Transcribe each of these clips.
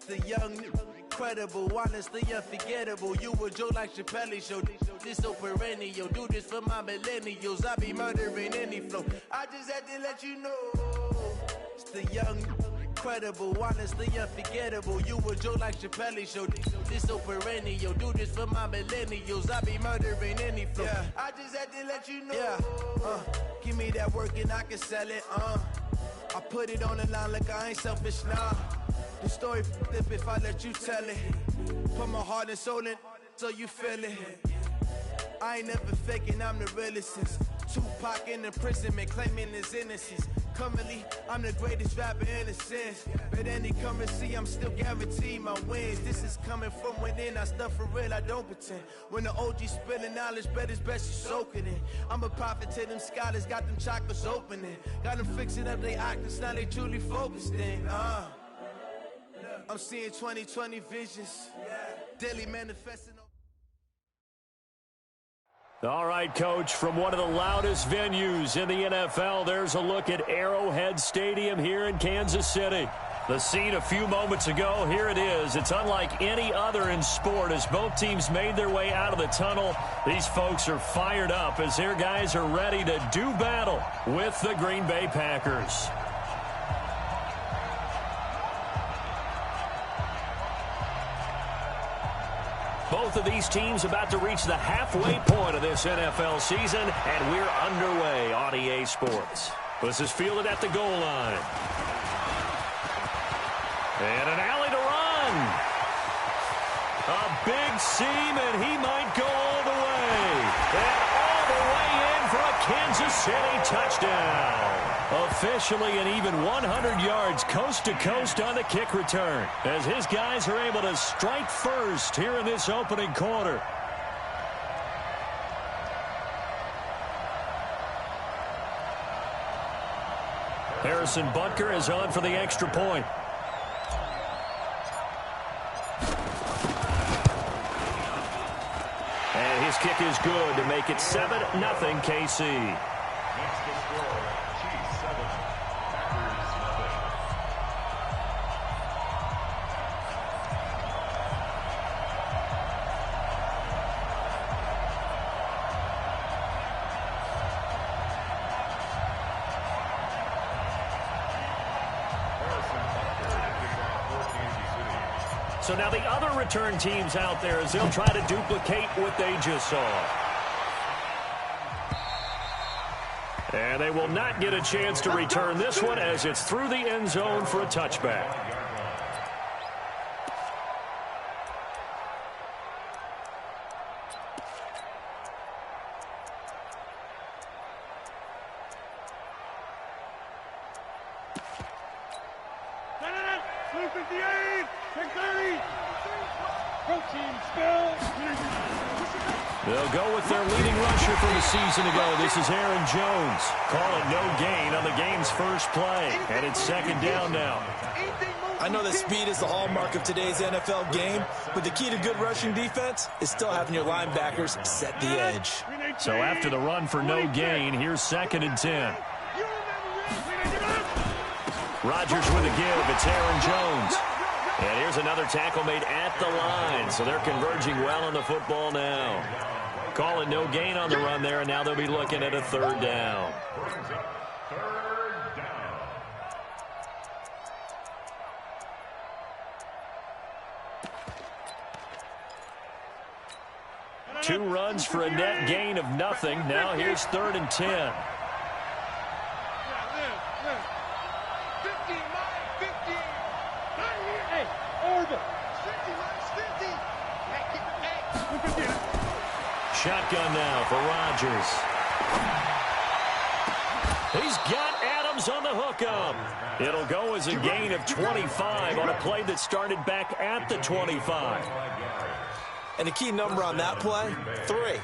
The young, incredible, honestly unforgettable. You a joke like Chappelle Show. This so perennial. Do this for my millennials. I be murdering any flow. I just had to let you know. It's the young, incredible, honestly unforgettable. You a joke like Chappelle Show. This so perennial. Do this for my millennials. I be murdering any flow. Yeah. I just had to let you know. Yeah. Give me that work and I can sell it. I put it on the line like I ain't selfish, nah. The story flip if I let you tell it. Put my heart and soul in so you feel it. I ain't never faking, I'm the realest since Tupac in imprisonment, claiming his innocence. Currently, I'm the greatest rapper in a sense. But any currency, I'm still guaranteed my wins. This is coming from within, I stuff for real, I don't pretend. When the OG spilling knowledge, bet it's best you soak it in. I'm a prophet to them scholars, got them chakras opening. Got them fixing up their octaves, now they truly focused in. I'm seeing 2020 visions, daily manifesting. All right, Coach, from one of the loudest venues in the NFL, there's a look at Arrowhead Stadium here in Kansas City. The scene a few moments ago, here it is. It's unlike any other in sport as both teams made their way out of the tunnel. These folks are fired up as their guys are ready to do battle with the Green Bay Packers. Both of these teams about to reach the halfway point of this NFL season, and we're underway on EA Sports. This is fielded at the goal line. And an alley to run. A big seam, and he might go all the way. And all the way in for a Kansas City touchdown. Officially an even 100 yards coast to coast on the kick return as his guys are able to strike first here in this opening quarter. Harrison Butker is on for the extra point. And his kick is good to make it 7-0 KC. So now the other return teams out there as they'll try to duplicate what they just saw. And they will not get a chance to return this one as it's through the end zone for a touchback. They'll go with their leading rusher from a season ago. This is Aaron Jones. Call it no gain on the game's first play. And it's second down now. I know that speed is the hallmark of today's NFL game, but the key to good rushing defense is still having your linebackers set the edge. So after the run for no gain, here's 2nd and 10. Rodgers with a give. It's Aaron Jones. And here's another tackle made at the line. So they're converging well on the football now. Calling no gain on the run there, and now they'll be looking at a 3rd down. Two runs for a net gain of nothing. Now here's 3rd and 10. Shotgun now for Rodgers. He's got Adams on the hookup. It'll go as a gain of 25 on a play that started back at the 25. And the key number on that play, 3.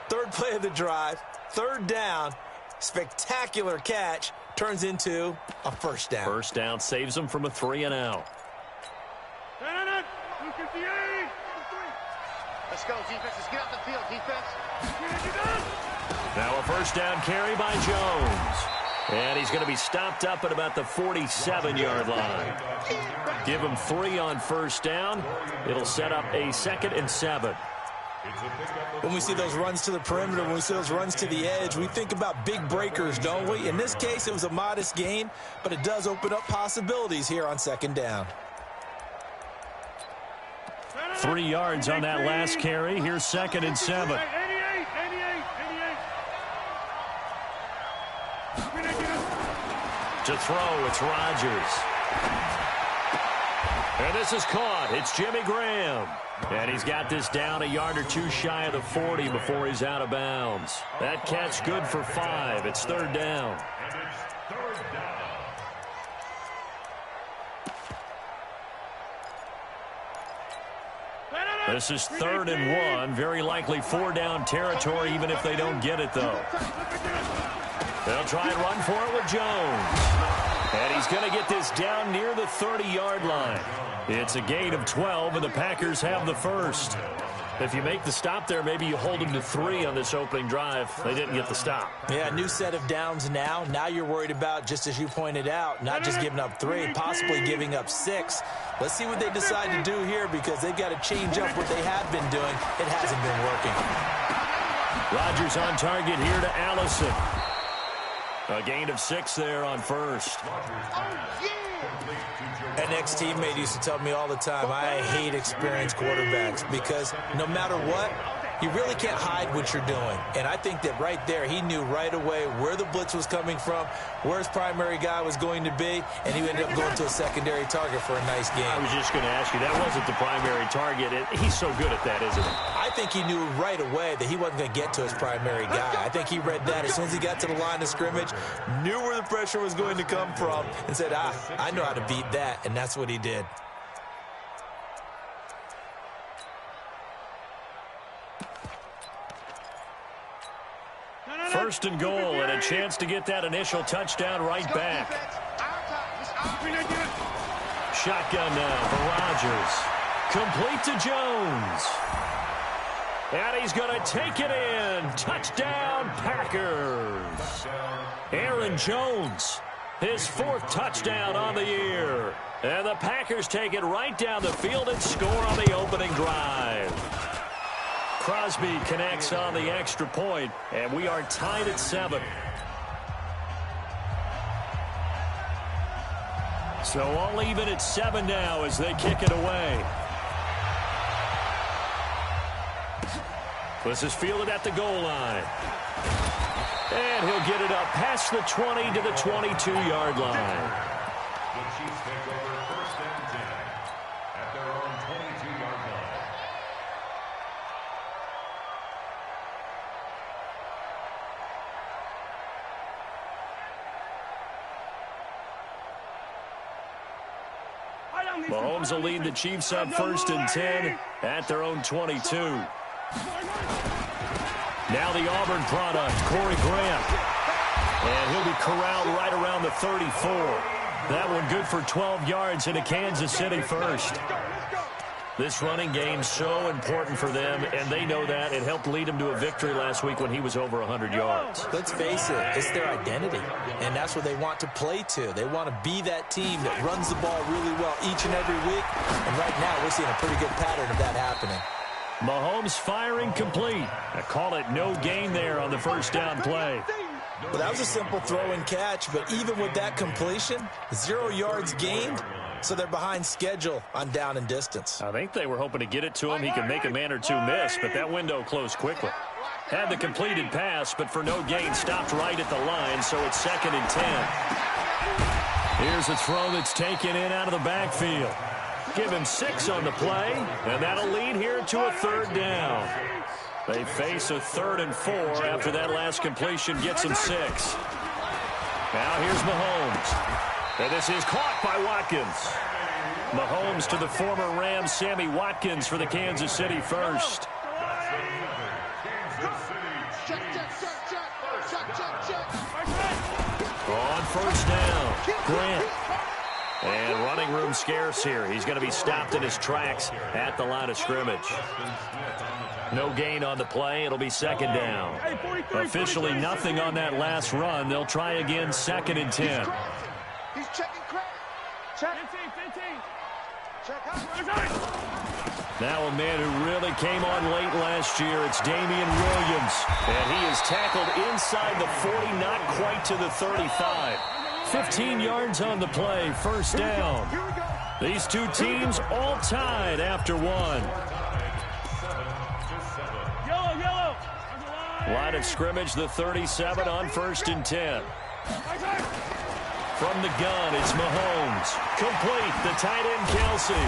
3rd play of the drive, 3rd down, spectacular catch, turns into a 1st down. 1st down saves them from a 3-and-out. Let's go, defense. Let's get off the field, defense. Now a 1st down carry by Jones. And he's going to be stopped up at about the 47-yard line. Give him 3 on first down. It'll set up a 2nd and 7. When we see those runs to the perimeter, when we see those runs to the edge, we think about big breakers, don't we? In this case, it was a modest gain, but it does open up possibilities here on 2nd down. 3 yards on that last carry. Here's 2nd and 7. To throw, it's Rodgers. And this is caught. It's Jimmy Graham. And he's got this down a yard or 2 shy of the 40 before he's out of bounds. That catch good for 5. It's 3rd down. This is 3rd and 1. Very likely 4-down territory, even if they don't get it, though. They'll try and run for it with Jones. And he's going to get this down near the 30-yard line. It's a gain of 12, and the Packers have the first. If you make the stop there, maybe you hold them to 3 on this opening drive. They didn't get the stop. Yeah, new set of downs now. Now you're worried about, just as you pointed out, not just giving up 3, possibly giving up 6. Let's see what they decide to do here, because they've got to change up what they have been doing. It hasn't been working. Rodgers on target here to Allison. A gain of 6 there on first. An ex-teammate used to tell me all the time, I hate experienced quarterbacks because no matter what, you really can't hide what you're doing. And I think that right there, he knew right away where the blitz was coming from, where his primary guy was going to be, and he ended up going to a secondary target for a nice game. I was just going to ask you, that wasn't the primary target. He's so good at that, isn't he? I think he knew right away that he wasn't going to get to his primary guy. I think he read that as soon as he got to the line of scrimmage, knew where the pressure was going to come from, and said, I know how to beat that, and that's what he did. First and goal, and a chance to get that initial touchdown right back. Shotgun now for Rodgers. Complete to Jones. And he's going to take it in. Touchdown, Packers. Aaron Jones, his 4th touchdown on the year. And the Packers take it right down the field and score on the opening drive. Crosby connects on the extra point, and we are tied at 7. So all even at 7 now as they kick it away. This is fielded at the goal line. And he'll get it up past the 20 to the 22-yard line. The Chiefs take over 1st and 10 at their own 22-yard line. Mahomes will lead the Chiefs up 1st and 10 at their own 22. Now the Auburn product, Corey Grant. And he'll be corralled right around the 34. That one good for 12 yards into Kansas City first. This running game so important for them, and they know that. It helped lead them to a victory last week when he was over 100 yards. Let's face it, it's their identity, and that's what they want to play to. They want to be that team that runs the ball really well each and every week, and right now we're seeing a pretty good pattern of that happening. Mahomes firing complete. I call it no gain there on the first down play. Well, that was a simple throw and catch, but even with that completion, 0 yards gained, so they're behind schedule on down and distance. I think they were hoping to get it to him. He could make a man or two miss, but that window closed quickly. Had the completed pass, but for no gain, stopped right at the line, so it's 2nd and 10. Here's a throw that's taken in out of the backfield. Give him 6 on the play, and that'll lead here to a 3rd down. They face a 3rd and 4 after that last completion gets them 6. Now here's Mahomes. And this is caught by Watkins. Mahomes to the former Rams, Sammy Watkins for the Kansas City first. On first down, Grant. And running room scarce here. He's going to be stopped in his tracks at the line of scrimmage. No gain on the play. It'll be second down. Officially nothing on that last run. They'll try again, 2nd and 10. He's checking credit. Check. 15. Check. Now a man who really came on late last year. It's Damian Williams. And he is tackled inside the 40, not quite to the 35. 15 yards on the play, first down. These two teams all tied after one. Yellow. Line of scrimmage, the 37 on 1st and 10. From the gun, it's Mahomes. Complete, the tight end, Kelsey.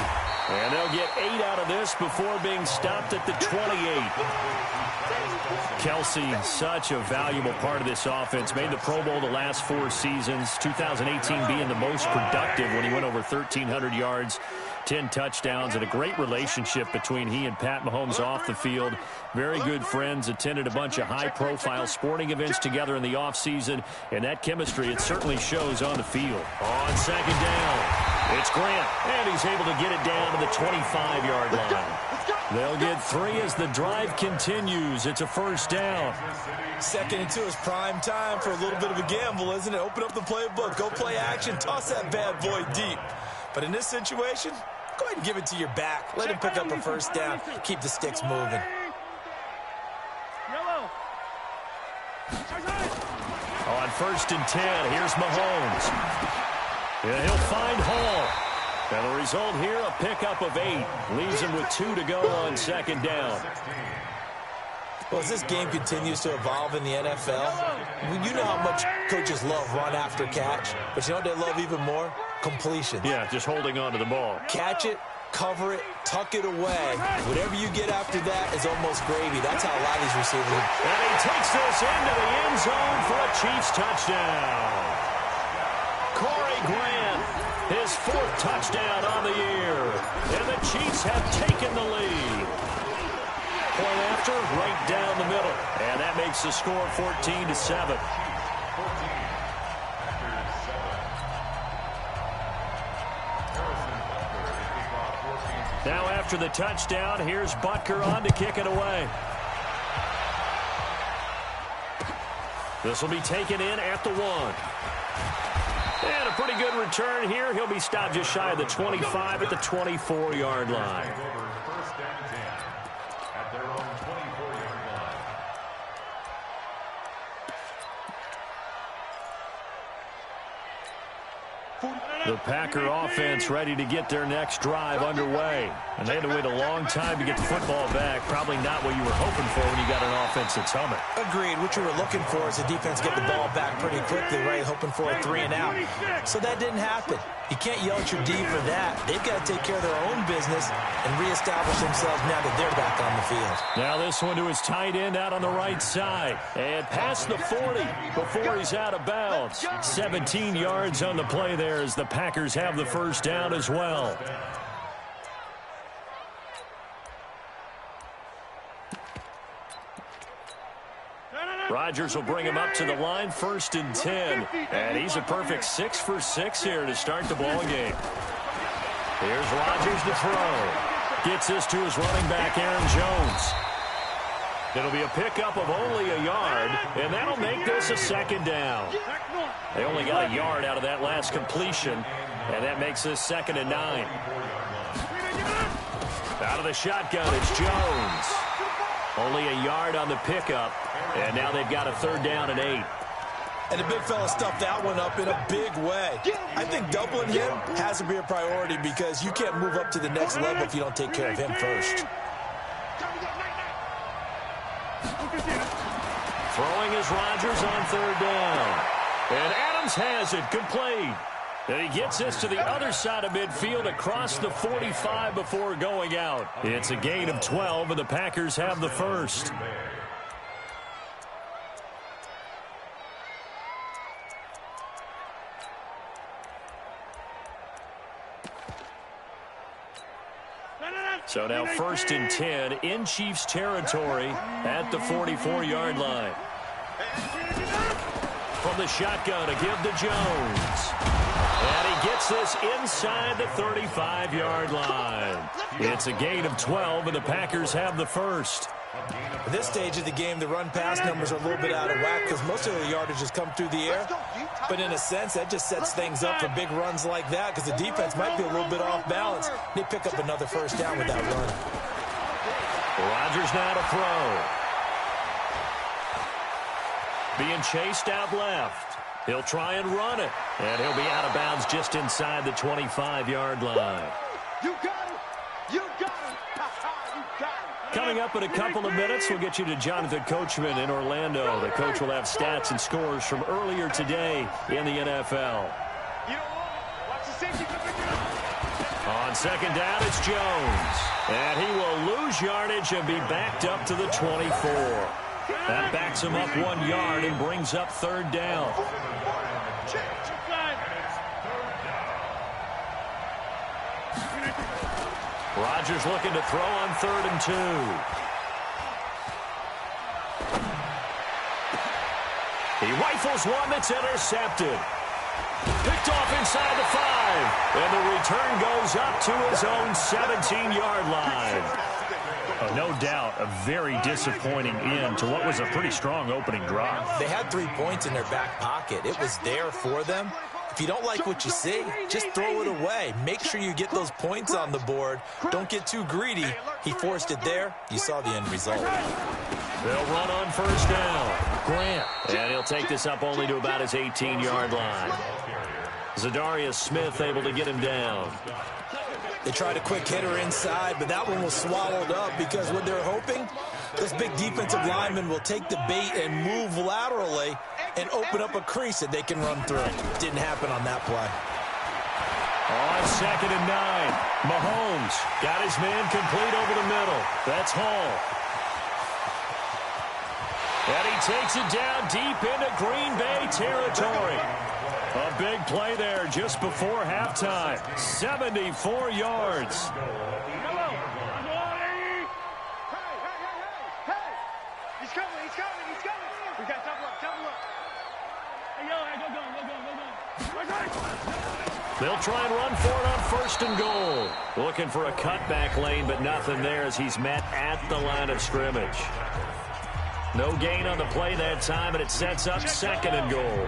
And they'll get 8 out of this before being stopped at the 28. Kelsey, such a valuable part of this offense. Made the Pro Bowl the last 4 seasons. 2018 being the most productive when he went over 1,300 yards, 10 touchdowns, and a great relationship between he and Pat Mahomes off the field. Very good friends, attended a bunch of high-profile sporting events together in the offseason, and that chemistry, it certainly shows on the field. On 2nd down. It's Grant, and he's able to get it down to the 25-yard line. They'll get 3 as the drive continues. It's a first down. 2nd and 2 is prime time for a little bit of a gamble, isn't it? Open up the playbook, go play action, toss that bad boy deep. But in this situation, go ahead and give it to your back. Let him pick up a first down. Keep the sticks moving. Yellow. On 1st and 10, here's Mahomes. And he'll find Hall. And the result here, a pickup of 8. Leaves him with 2 to go on 2nd down. Well, as this game continues to evolve in the NFL, you know how much coaches love run after catch. But you know what they love even more? Completions. Yeah, just holding on to the ball. Catch it, cover it, tuck it away. Whatever you get after that is almost gravy. That's how a lot of these receivers are. And he takes this into the end zone for a Chiefs touchdown. Corey Grant, his 4th touchdown on the year. And the Chiefs have taken the lead. Point after, right down the middle. And that makes the score 14-7. Now after the touchdown, here's Butker on to kick it away. This will be taken in at the 1. And a pretty good return here. He'll be stopped just shy of the 25 at the 24-yard line. First down and 10 at their own 24-yard line. The Packer offense ready to get their next drive underway. And they had to wait a long time to get the football back. Probably not what you were hoping for when you got an offense that's humming. Agreed. What you were looking for is the defense get the ball back pretty quickly, right? Hoping for a 3 and out. So that didn't happen. You can't yell at your D for that. They've got to take care of their own business and reestablish themselves now that they're back on the field. Now this one to his tight end out on the right side. And past the 40 before he's out of bounds. 17 yards on the play there as the Packers have the first down as well. Rodgers will bring him up to the line, 1st and 10. And he's a perfect 6 for 6 here to start the ball game. Here's Rodgers to throw. Gets this to his running back, Aaron Jones. It'll be a pickup of only a yard, and that'll make this a 2nd down. They only got a yard out of that last completion, and that makes this 2nd and 9. Out of the shotgun, it's Jones. Only a yard on the pickup, and now they've got a 3rd down and 8. And the big fella stuffed that one up in a big way. I think doubling him has to be a priority because you can't move up to the next level if you don't take care of him first. Throwing is Rodgers on 3rd down. And Adams has it, complete. And he gets this to the other side of midfield across the 45 before going out. It's a gain of 12, and the Packers have the first. So now 1st and 10 in Chiefs territory at the 44-yard line. From From the shotgun, a give to Jones. And he gets this inside the 35-yard line. It's a gain of 12, and the Packers have the first. At this stage of the game, the run-pass numbers are a little bit out of whack because most of the yardage has come through the air. But in a sense, that just sets things up for big runs like that because the defense might be a little bit off balance. They pick up another first down with that run. Rodgers now to throw. Being chased out left. He'll try and run it. And he'll be out of bounds just inside the 25-yard line. You got it! You got it! You got it! Coming up in a couple of minutes, we'll get you to Jonathan Coachman in Orlando. The coach will have stats and scores from earlier today in the NFL. You don't want it. Watch the safety. On second down, it's Jones. And he will lose yardage and be backed up to the 24. That backs him up 1 yard and brings up third down. Rodgers looking to throw on 3rd and 2. He rifles one that's intercepted. Picked off inside the 5. And the return goes up to his own 17-yard line. No doubt a very disappointing end to what was a pretty strong opening drive. They had 3 points in their back pocket. It was there for them. If you don't like what you see, just throw it away. Make sure you get those points on the board. Don't get too greedy. He forced it there. You saw the end result. They'll run on first down. Grant. And he'll take this up only to about his 18-yard line. Zadarius Smith able to get him down. They tried a quick hitter inside, but that one was swallowed up because what they're hoping, this big defensive lineman will take the bait and move laterally and open up a crease that they can run through. Didn't happen on that play. On 2nd and 9, Mahomes got his man complete over the middle. That's Hall. And he takes it down deep into Green Bay territory. A big play there just before halftime. 74 yards. Hey! He's coming! We got double up. Hey, go. They'll try and run for it on 1st and goal. Looking for a cutback lane, but nothing there as he's met at the line of scrimmage. No gain on the play that time, and it sets up 2nd and goal.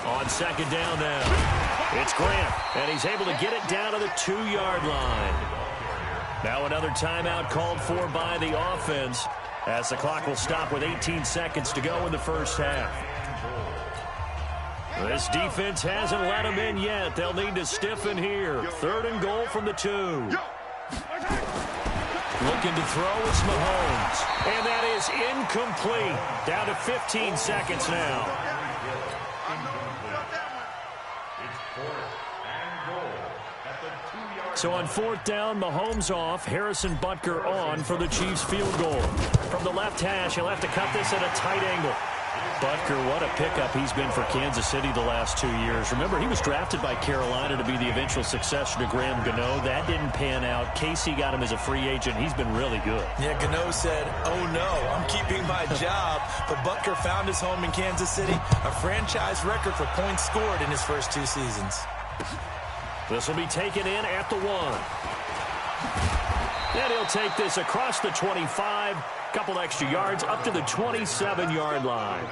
On 2nd down now, it's Grant, and he's able to get it down to the 2-yard line. Now another timeout called for by the offense as the clock will stop with 18 seconds to go in the first half. This defense hasn't let them in yet. They'll need to stiffen here. 3rd and goal from the 2. Looking to throw, it's Mahomes. And that is incomplete. Down to 15 seconds now. So on 4th down, Mahomes off, Harrison Butker on for the Chiefs field goal. From the left hash, he'll have to cut this at a tight angle. Butker, what a pickup he's been for Kansas City the last 2 years. Remember, he was drafted by Carolina to be the eventual successor to Graham Gano. That didn't pan out. Casey got him as a free agent. He's been really good. Yeah, Gano said, oh no, I'm keeping my job. But Butker found his home in Kansas City. A franchise record for points scored in his first 2 seasons. This will be taken in at the 1. And he'll take this across the 25. Couple extra yards up to the 27-yard line.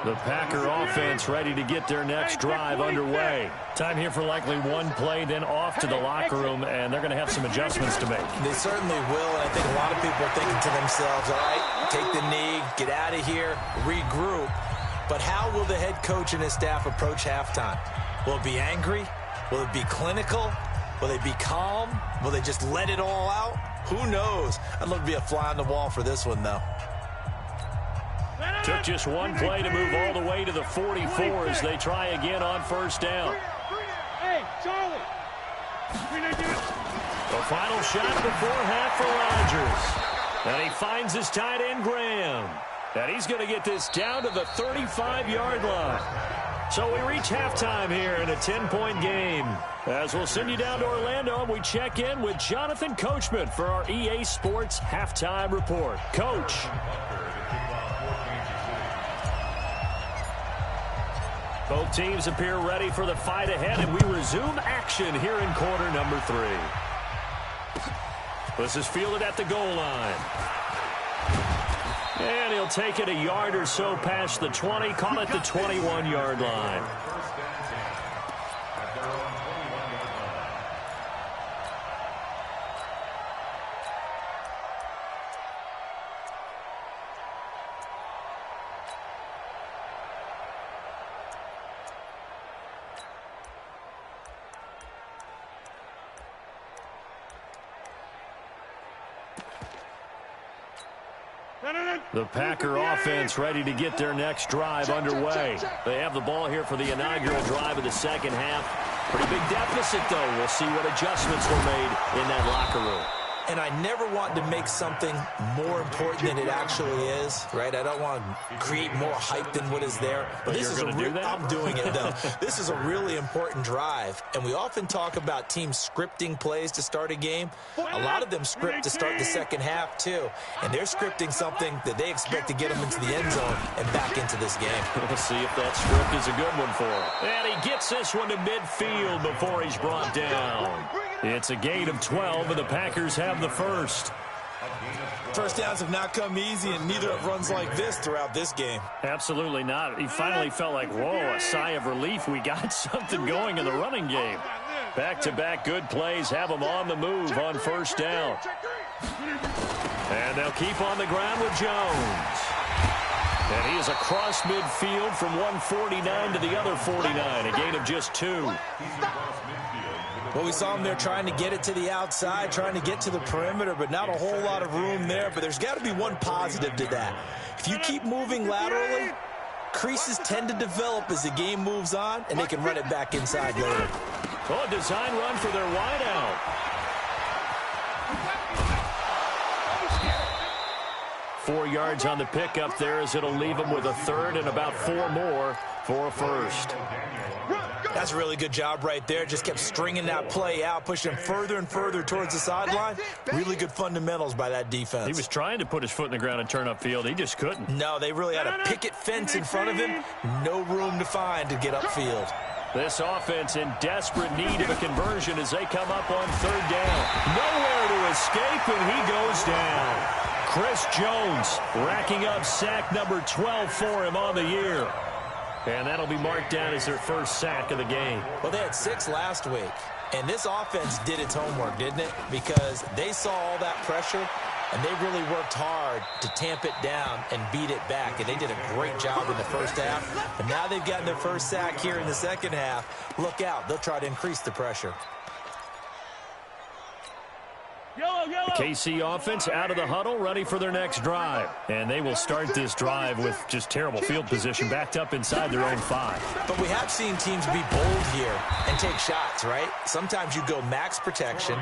The Packer offense ready to get their next drive underway. Time here for likely one play, then off to the locker room, and they're going to have some adjustments to make. They certainly will, and I think a lot of people are thinking to themselves, all right, take the knee, get out of here, regroup. But how will the head coach and his staff approach halftime? Will it be angry? Will it be clinical? Will they be calm? Will they just let it all out? Who knows? I'd love to be a fly on the wall for this one, though. Took just one play to move all the way to the 44 as they try again on first down. Hey, Charlie! The final shot before half for Rodgers. And he finds his tight end, Graham. And he's going to get this down to the 35-yard line. So we reach halftime here in a 10-point game. As we'll send you down to Orlando, and we check in with Jonathan Coachman for our EA Sports Halftime Report. Coach. Both teams appear ready for the fight ahead, and we resume action here in quarter number 3. This is fielded at the goal line. And he'll take it a yard or so past the 20, call it the 21-yard line. The Packer offense ready to get their next drive underway. They have the ball here for the inaugural drive of the second half. Pretty big deficit, though. We'll see what adjustments were made in that locker room. And I never want to make something more important than it actually is, right? I don't want to create more hype than what is there. But you're going to do that? I'm doing it, though. This is a really important drive, and we often talk about teams scripting plays to start a game. A lot of them script to start the second half, too. And they're scripting something that they expect to get them into the end zone and back into this game. We'll see if that script is a good one for him. And he gets this one to midfield before he's brought down. It's a gain of 12, and the Packers have the first. First downs have not come easy, and neither have runs like this throughout this game. Absolutely not. He finally felt like, whoa, a sigh of relief. We got something going in the running game. Back-to-back good plays have them on the move on first down. And they'll keep on the ground with Jones. And he is across midfield from 149 to the other 49, a gain of just 2. Well, we saw him there trying to get it to the outside, trying to get to the perimeter, but not a whole lot of room there. But there's got to be one positive to that. If you keep moving laterally, creases tend to develop as the game moves on, and they can run it back inside later. Oh, a design run for their wideout. Four yards on the pickup there as it'll leave them with a third and about 4 more for a first. That's a really good job right there. Just kept stringing that play out, pushing him further and further towards the sideline. Really good fundamentals by that defense. He was trying to put his foot in the ground and turn upfield. He just couldn't. No, they really had a picket fence in front of him. No room to find to get upfield. This offense in desperate need of a conversion as they come up on third down. Nowhere to escape, and he goes down. Chris Jones racking up sack number 12 for him on the year. And that'll be marked down as their first sack of the game. Well, they had 6 last week. And this offense did its homework, didn't it? Because they saw all that pressure, and they really worked hard to tamp it down and beat it back. And they did a great job in the first half. And now they've gotten their first sack here in the second half. Look out. They'll try to increase the pressure. The KC offense out of the huddle, ready for their next drive. And they will start this drive with just terrible field position, backed up inside their own 5. But we have seen teams be bold here and take shots, right? Sometimes you go max protection,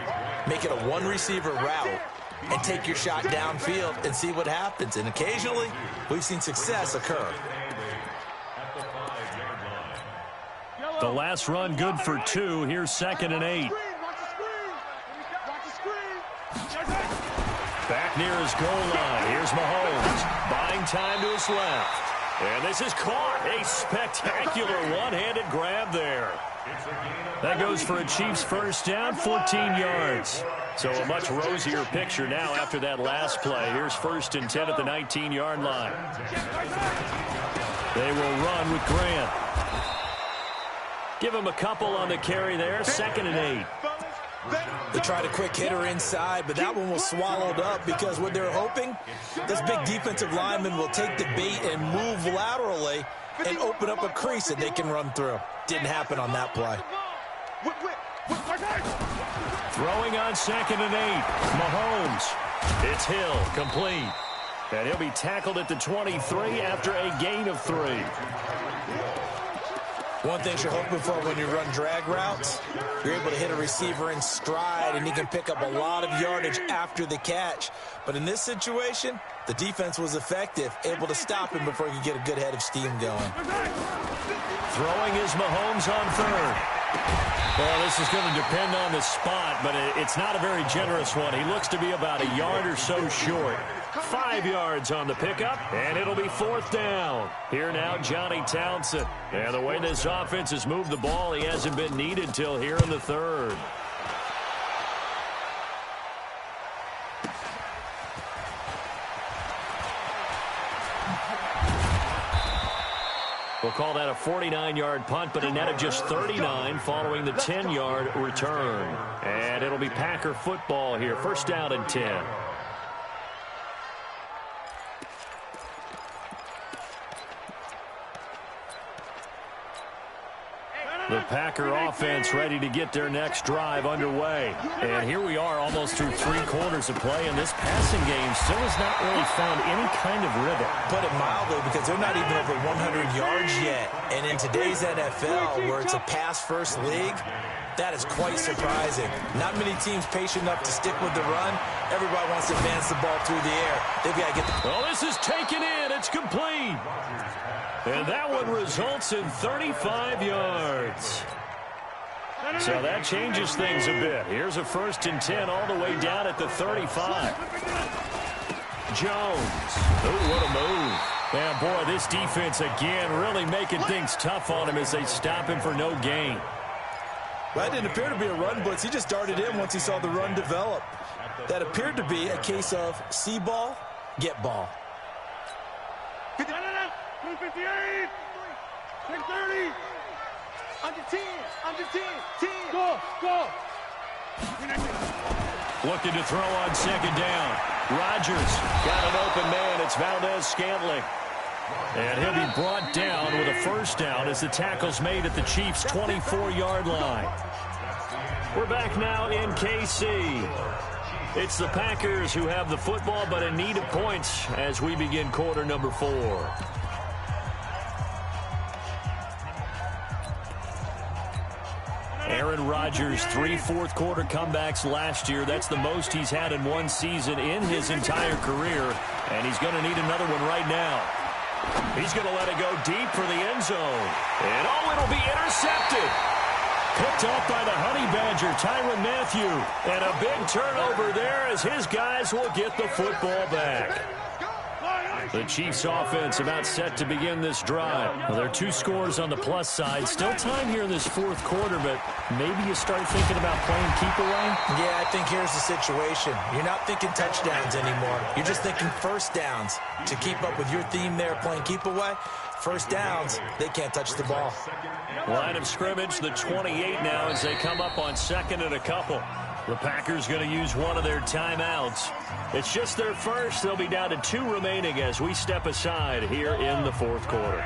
make it a one-receiver route, and take your shot downfield and see what happens. And occasionally, we've seen success occur. The last run good for 2. Here's 2nd and 8. Back near his goal line. Here's Mahomes. Buying time to his left. And this is caught. A spectacular one-handed grab there. That goes for a Chiefs first down, 14 yards. So a much rosier picture now after that last play. Here's 1st and 10 at the 19-yard line. They will run with Grant. Give him a couple on the carry there. 2nd and 8. They tried a quick hitter inside, but that one was swallowed up because what they're hoping, this big defensive lineman will take the bait and move laterally and open up a crease that they can run through. Didn't happen on that play. Throwing on 2nd and 8. Mahomes. It's Hill, complete. And he'll be tackled at the 23 after a gain of 3. One thing you're hoping for when you run drag routes, you're able to hit a receiver in stride, and he can pick up a lot of yardage after the catch. But in this situation, the defense was effective, able to stop him before he could get a good head of steam going. Throwing is Mahomes on third. Well, this is going to depend on the spot, but it's not a very generous one. He looks to be about a yard or so short. 5 yards on the pickup, and it'll be 4th down. Here now, Johnny Townsend. And the way this offense has moved the ball, he hasn't been needed till here in the 3rd. We'll call that a 49-yard punt, but a net of just 39 following the 10-yard return. And it'll be Packer football here. 1st down and 10. The Packer offense ready to get their next drive underway. And here we are almost through 3 quarters of play, and this passing game still has not really found any kind of rhythm. Put it mildly, because they're not even over 100 yards yet. And in today's NFL, where it's a pass-first league, that is quite surprising. Not many teams patient enough to stick with the run. Everybody wants to advance the ball through the air. They've got to get the... Well, this is taken in. It's complete. And that one results in 35 yards. So that changes things a bit. Here's a 1st and 10 all the way down at the 35. Jones. Oh, what a move. And, boy, this defense, again, really making things tough on him as they stop him for no gain. Well, that didn't appear to be a run blitz. He just darted in once he saw the run develop. That appeared to be a case of see ball, get ball. 58, 630, under 10, under 10, 10. Go, go. Looking to throw on 2nd down. Rodgers got an open man. It's Valdez-Scantling. And he'll be brought down with a 1st down as the tackle's made at the Chiefs' 24-yard line. We're back now in KC. It's the Packers who have the football, but in need of points as we begin quarter number 4. Aaron Rodgers, 3 fourth-quarter comebacks last year. That's the most he's had in one season in his entire career, and he's going to need another one right now. He's going to let it go deep for the end zone. And, it'll be intercepted. Picked off by the Honey Badger, Tyrann Mathieu. And a big turnover there as his guys will get the football back. The Chiefs offense about set to begin this drive. Well, there are 2 scores on the plus side. Still time here in this 4th quarter, but maybe you start thinking about playing keep away? Yeah, I think here's the situation. You're not thinking touchdowns anymore. You're just thinking 1st downs. To keep up with your theme there, playing keep away, 1st downs, they can't touch the ball. Line of scrimmage, the 28 now as they come up on 2nd and a couple. The Packers going to use one of their timeouts. It's just their first. They'll be down to 2 remaining as we step aside here in the 4th quarter.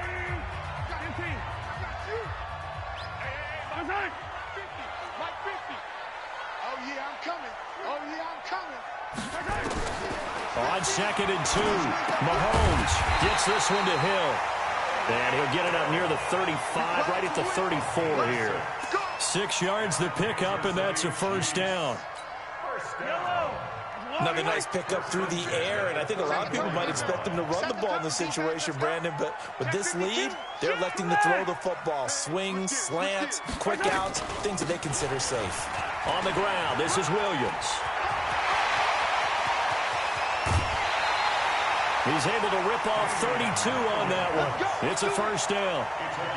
On 2nd and 2, Mahomes gets this one to Hill. And he'll get it up near the 35, right at the 34 here. 6 yards the pickup, and that's a 1st down. Another nice pickup through the air, and I think a lot of people might expect them to run the ball in this situation, Brandon, but with this lead, they're electing to throw the football. Swings, slants, quick outs, things that they consider safe. On the ground, this is Williams. He's able to rip off 32 on that one. It's a 1st down.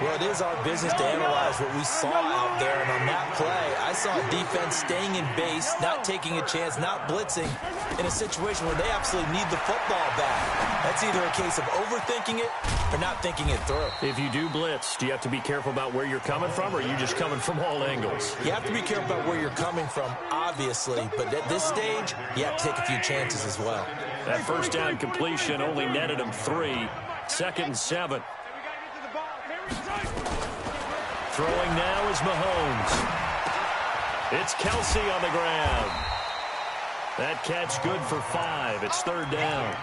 Well, it is our business to analyze what we saw out there. And on that play, I saw a defense staying in base, not taking a chance, not blitzing, in a situation where they absolutely need the football back. That's either a case of overthinking it or not thinking it through. If you do blitz, do you have to be careful about where you're coming from, or are you just coming from all angles? You have to be careful about where you're coming from, obviously. But at this stage, you have to take a few chances as well. That 1st down completion only netted him 3. 2nd and 7. Throwing now is Mahomes. It's Kelsey on the ground. That catch good for 5. It's 3rd down.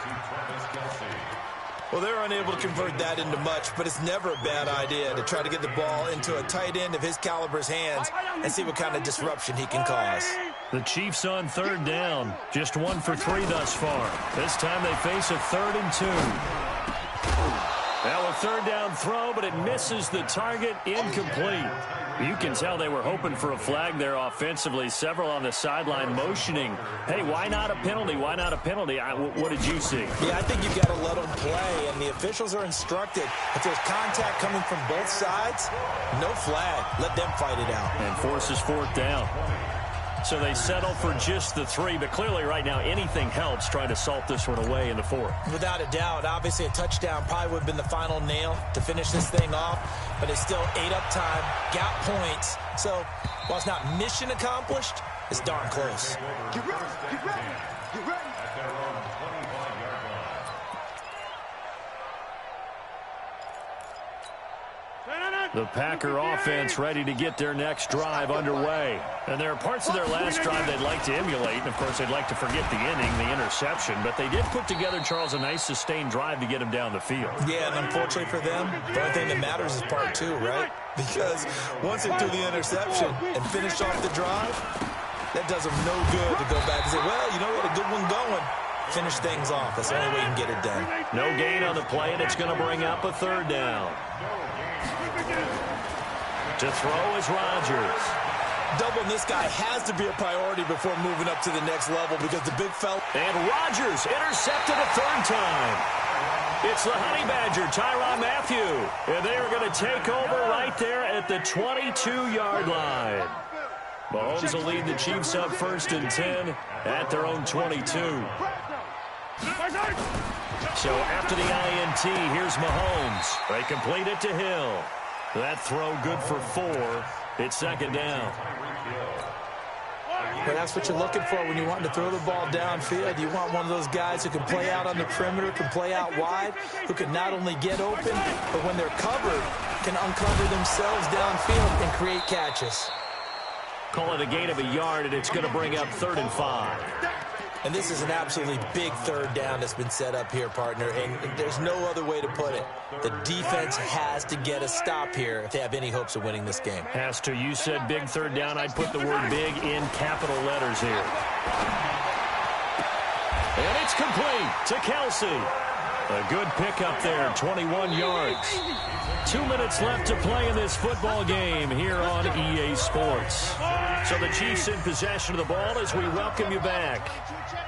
Well, they're unable to convert that into much, but it's never a bad idea to try to get the ball into a tight end of his caliber's hands and see what kind of disruption he can cause. The Chiefs on 3rd down. Just 1 for 3 thus far. This time they face a 3rd and 2. Now a third down throw, but it misses the target, incomplete. You can tell they were hoping for a flag there offensively. Several on the sideline motioning, hey, why not a penalty? Why not a penalty? What did you see? Yeah, I think you've got to let them play, and the officials are instructed. If there's contact coming from both sides, no flag. Let them fight it out. And forces fourth down. So they settle for just the 3, but clearly right now anything helps trying to salt this one away in the 4th. Without a doubt, obviously a touchdown probably would have been the final nail to finish this thing off, but it's still 8 up time, got points. So while it's not mission accomplished, it's darn close. Get ready, get ready, get ready. At their own 25-yard line. The Packer offense ready to get their next drive underway. And there are parts of their last drive they'd like to emulate. And, of course, they'd like to forget the inning, the interception. But they did put together, Charles, a nice sustained drive to get him down the field. Yeah, and unfortunately for them, the only thing that matters is part 2, right? Because once they threw the interception and finished off the drive, that does them no good to go back and say, well, you know what, a good one going. Finish things off. That's the only way you can get it done. No gain on the play, and it's going to bring up a third down. To throw is Rodgers. Doubling this guy has to be a priority before moving up to the next level because the big fella. And Rodgers intercepted a third time. It's the Honey Badger, Tyrann Mathieu. And they are going to take over right there at the 22-yard line. Mahomes will lead the Chiefs up 1st and 10 at their own 22. So after the INT, here's Mahomes. They complete it to Hill. That throw good for 4. It's 2nd down. Well, that's what you're looking for when you want to throw the ball downfield. You want one of those guys who can play out on the perimeter, can play out wide, who can not only get open, but when they're covered, can uncover themselves downfield and create catches. Call it a gain of a yard, and it's going to bring up 3rd and 5. And this is an absolutely big third down that's been set up here, partner, and there's no other way to put it. The defense has to get a stop here if they have any hopes of winning this game. Has to. You said big third down. I'd put the word big in capital letters here. And it's complete to Kelsey. A good pickup there, 21 yards. 2 minutes left to play in this football game here on EA Sports. So the Chiefs in possession of the ball as we welcome you back.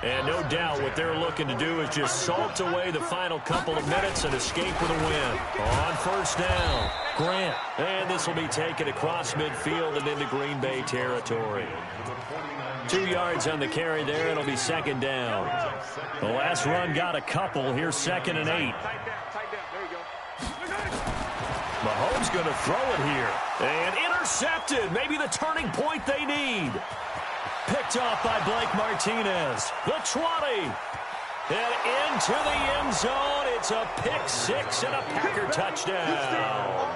And no doubt what they're looking to do is just salt away the final couple of minutes and escape with a win. On 1st down, Grant. And this will be taken across midfield and into Green Bay territory. 2 yards on the carry there. It'll be 2nd down. The last run got a couple. Here's 2nd and 8. Mahomes going to throw it here. And intercepted. Maybe the turning point they need. Picked off by Blake Martinez. The 20. And into the end zone. It's a pick 6 and a Packer touchdown.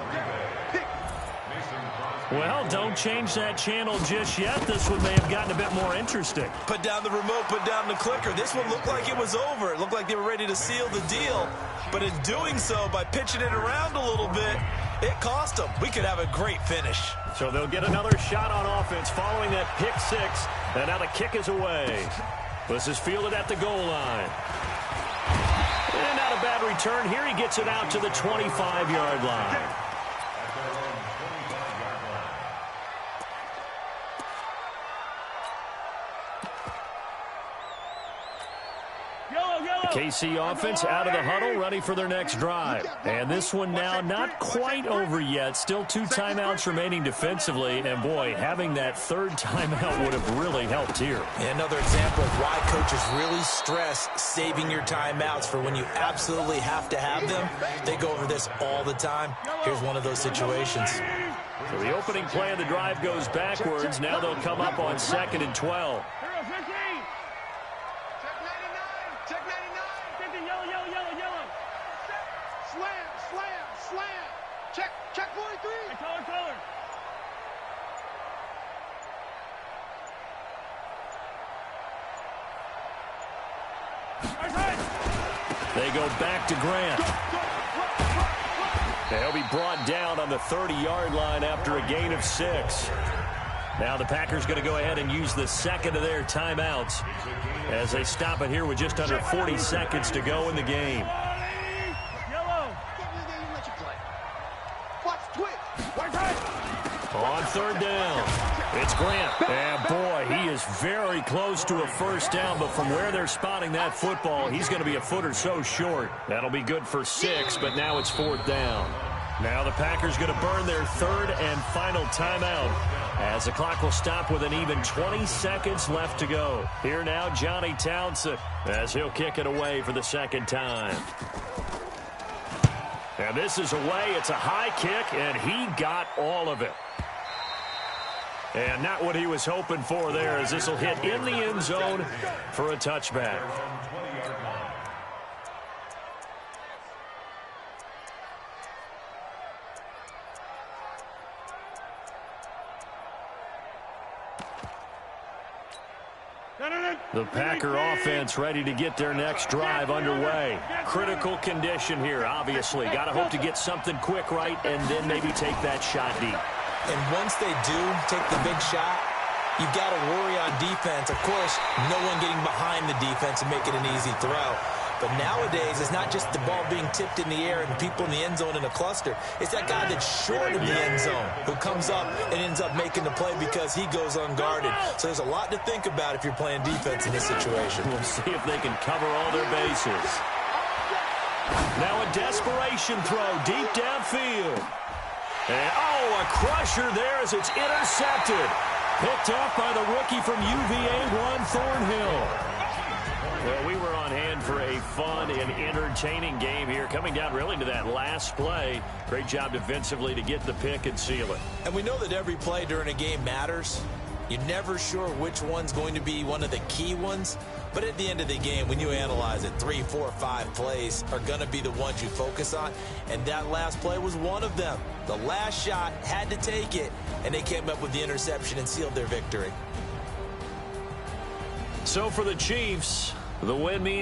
Well, don't change that channel just yet. This one may have gotten a bit more interesting. Put down the remote, put down the clicker. This one looked like it was over. It looked like they were ready to seal the deal. But in doing so, by pitching it around a little bit, it cost them. We could have a great finish. So they'll get another shot on offense following that pick 6. And now the kick is away. This is fielded at the goal line. And not a bad return. Here he gets it out to the 25-yard line. KC offense out of the huddle, ready for their next drive. And this one now not quite over yet. Still 2 timeouts remaining defensively. And, boy, having that 3rd timeout would have really helped here. And another example of why coaches really stress saving your timeouts for when you absolutely have to have them. They go over this all the time. Here's one of those situations. So the opening play of the drive goes backwards. Now they'll come up on 2nd and 12. Check 43. Color. They go back to Grant. They'll be brought down on the 30-yard line after a gain of 6. Now the Packers going to go ahead and use the 2nd of their timeouts as they stop it here with just under 40 seconds to go in the game. third down. It's Grant. And, boy, he is very close to a first down, but from where they're spotting that football, he's going to be a foot or so short. That'll be good for 6, but now it's 4th down. Now the Packers going to burn their third and final timeout as the clock will stop with an even 20 seconds left to go. Here now, Johnny Townsend, as he'll kick it away for the second time. And this is away. It's a high kick, and he got all of it. And not what he was hoping for there, as this will hit in the end zone for a touchback. The Packer offense ready to get their next drive underway. Critical condition here, obviously. Got to hope to get something quick right and then maybe take that shot deep. And once they do take the big shot, you've got to worry on defense. Of course, no one getting behind the defense and making an easy throw. But nowadays, it's not just the ball being tipped in the air and people in the end zone in a cluster. It's that guy that's short of the end zone who comes up and ends up making the play because he goes unguarded. So there's a lot to think about if you're playing defense in this situation. We'll see if they can cover all their bases. Now a desperation throw deep downfield. And, a crusher there as it's intercepted. Picked up by the rookie from UVA, Juan Thornhill. Well, we were on hand for a fun and entertaining game here, coming down really to that last play. Great job defensively to get the pick and seal it. And we know that every play during a game matters. You're never sure which one's going to be one of the key ones. But at the end of the game, when you analyze it, 3, 4, 5 plays are going to be the ones you focus on. And that last play was one of them. The last shot had to take it, and they came up with the interception and sealed their victory. So for the Chiefs, the win means